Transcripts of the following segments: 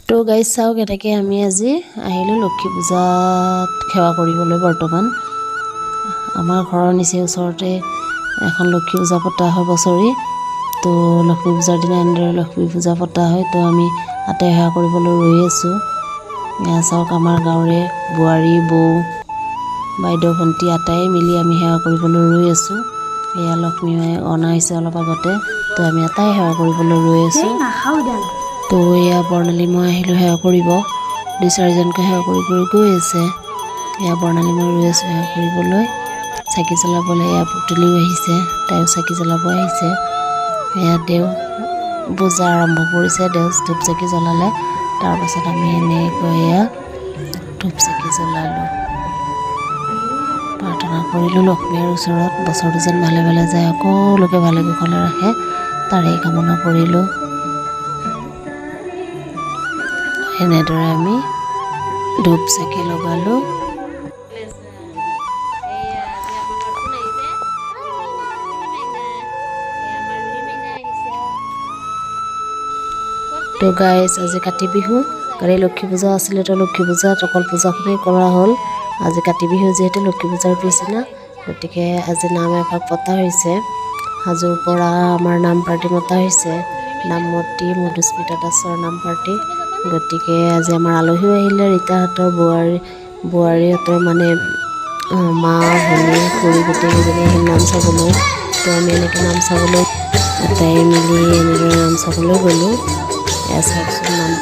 তো গাইজ চাওক এনেকৈ আমি আজি আহিলোঁ লক্ষী পূজাত সেৱা কৰিবলৈ। বৰ্তমান আমাৰ ঘৰৰ নিচেই ওচৰতে এখন লক্ষী পূজা পতা হয় বছৰি। তো লক্ষ্মী পূজাৰ দিনা এনেদৰে লক্ষ্মী পূজা পতা হয়। তো আমি তাতে সেৱা কৰিবলৈ ৰৈ আছোঁ। এয়া চাওক আমাৰ গাঁৱৰে বোৱাৰী বৌ বাইদেউ ভণ্টি আটাই মিলি আমি সেৱা কৰিবলৈ ৰৈ আছোঁ। এয়া লক্ষ্মী মায়ে অনা হৈছে অলপ আগতে। তো আমি আটাই সেৱা কৰিবলৈ ৰৈ আছোঁ। তো এয়া বৰ্ণালী মই আহিলোঁ সেৱা কৰিব। 2-4জনকৈ সেৱা কৰি গৈ আছে। এয়া বৰ্ণালী মই ৰৈ আছোঁ সেৱা কৰিবলৈ, চাকি জ্বলাবলৈ। এয়া পুতলিও আহিছে, তাইও চাকি জ্বলাব আহিছে। এয়া দেও পূজা আৰম্ভ কৰিছে। দেও ধূপ চাকি জ্বলালে, তাৰপাছত আমি এনেকৈ এয়া ধূপ চাকি জ্বলালোঁ, প্ৰাৰ্থনা কৰিলোঁ লক্ষ্মীৰ ওচৰত বছৰটো যেন ভালে ভালে যায়, সকলোকে ভালে কুশলে ৰাখে তাৰেই কামনা কৰিলোঁ। এনেদৰে আমি ধূপ চাকি লগালোঁ। তো গাইজ আজি কাতি বিহু, কালি লক্ষী পূজা আছিলে। তো লক্ষী পূজাত অকল পূজাখনেই কৰা হ'ল। আজি কাতি বিহু যিহেতু লক্ষী পূজাৰ পিছদিনা, গতিকে আজি নাম এভাগ পতা হৈছে। হাজোৰ পৰা আমাৰ নাম পাৰ্টি মতা হৈছে, নামমতী মধুস্মিতা দাসৰ নাম পাৰ্টি। গতিকে আজি আমাৰ আলহীও আহিলে, ৰীতাহঁতৰ বোৱাৰীহঁতৰ মানে মা ভনী খুৰী গোটেইকেইজনী আহিল নাম চাবলৈ। তো আমি এনেকৈ নাম চাবলৈ আটাই মিলি এনেদৰে নাম চাবলৈ গ'লোঁ। এয়া চাওকচোন নাম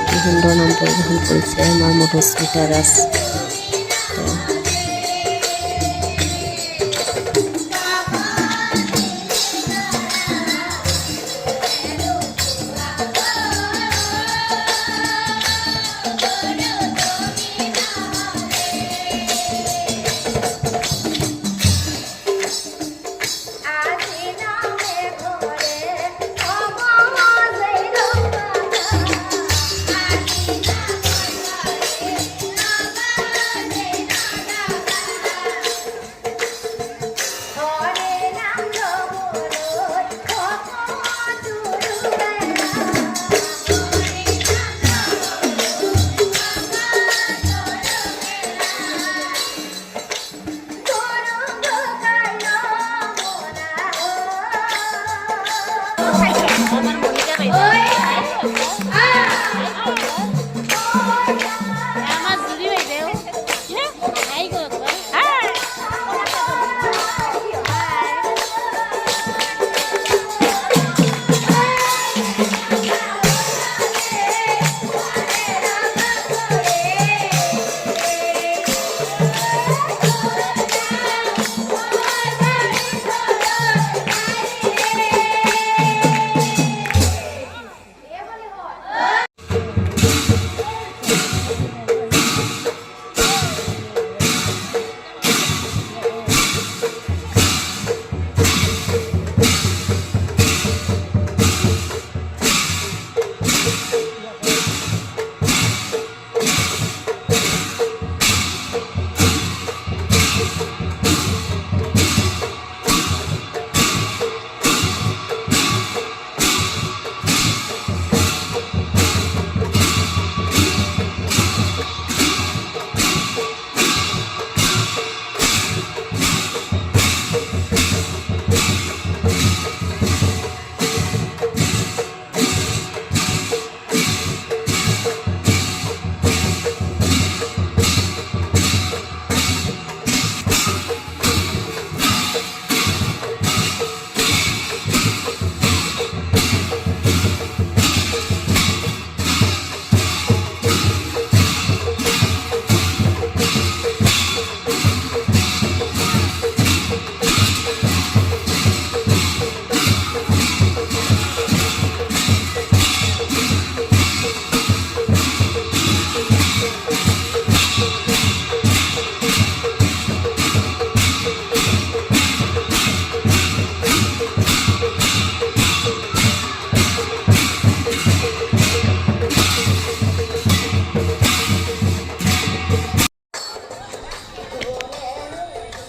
কি সুন্দৰ নাম পৰিৱেশন কৰিছে আমাৰ মধুস্মিতা দাস।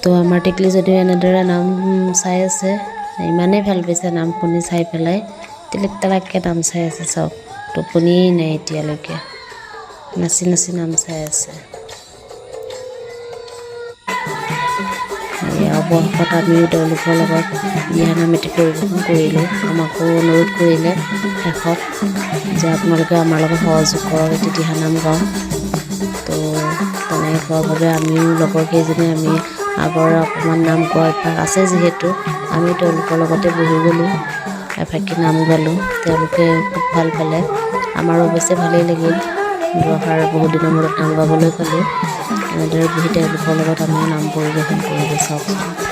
তো আমাৰ টেকলি যদিও এনেদৰে নাম চাই আছে, ইমানেই ভাল পাইছে নাম শুনি চাই পেলাই তিলিক তালাককৈ নাম চাই আছে চাওক টোপনিয়েই নাই এতিয়ালৈকে নাচি নাচি নাম চাই আছে অৱশেষত আমিও তেওঁলোকৰ লগত দিহানাম এটি পৰিৱেশন কৰিলোঁ আমাকো অনুৰোধ কৰিলে শেষত যে আপোনালোকে আমাৰ লগত সহযোগ কৰক এটি দিহানাম গাওঁ তো তেনেকৈ কোৱাৰ বাবে আমিও লগৰকেইজনী আমি আগৰ অকণমান নাম গোৱা অভ্যাস আছে যিহেতু আমি তেওঁলোকৰ লগতে বহি গ'লোঁ এফাকি নাম গালোঁ তেওঁলোকে খুব ভাল পালে আমাৰো অৱশ্যে ভালেই লাগিল দুআষাৰ বহুত দিনৰ মূৰত নাম গাবলৈ পালোঁ এনেদৰে বহি তেওঁলোকৰ লগত আমি নাম পৰিৱেশন কৰিলোঁ চাওকচোন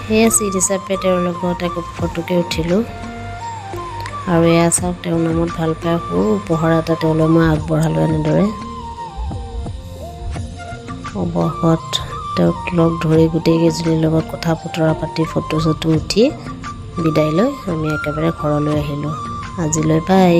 সেয়ে চিট হিচাপে তেওঁৰ লগত এক ফটোকে উঠিলোঁ আৰু এয়া চাওক তেওঁৰ নামত ভাল পাই সৰু উপহাৰ এটা তেওঁলৈ মই আগবঢ়ালোঁ এনেদৰে অৱশেষত তেওঁক লগ ধৰি গোটেইকেইজনীৰ লগত কথা বতৰা পাতি ফটো চটো উঠি বিদায় লৈ আমি একেবাৰে ঘৰলৈ আহিলোঁ। আজিলৈ বাই।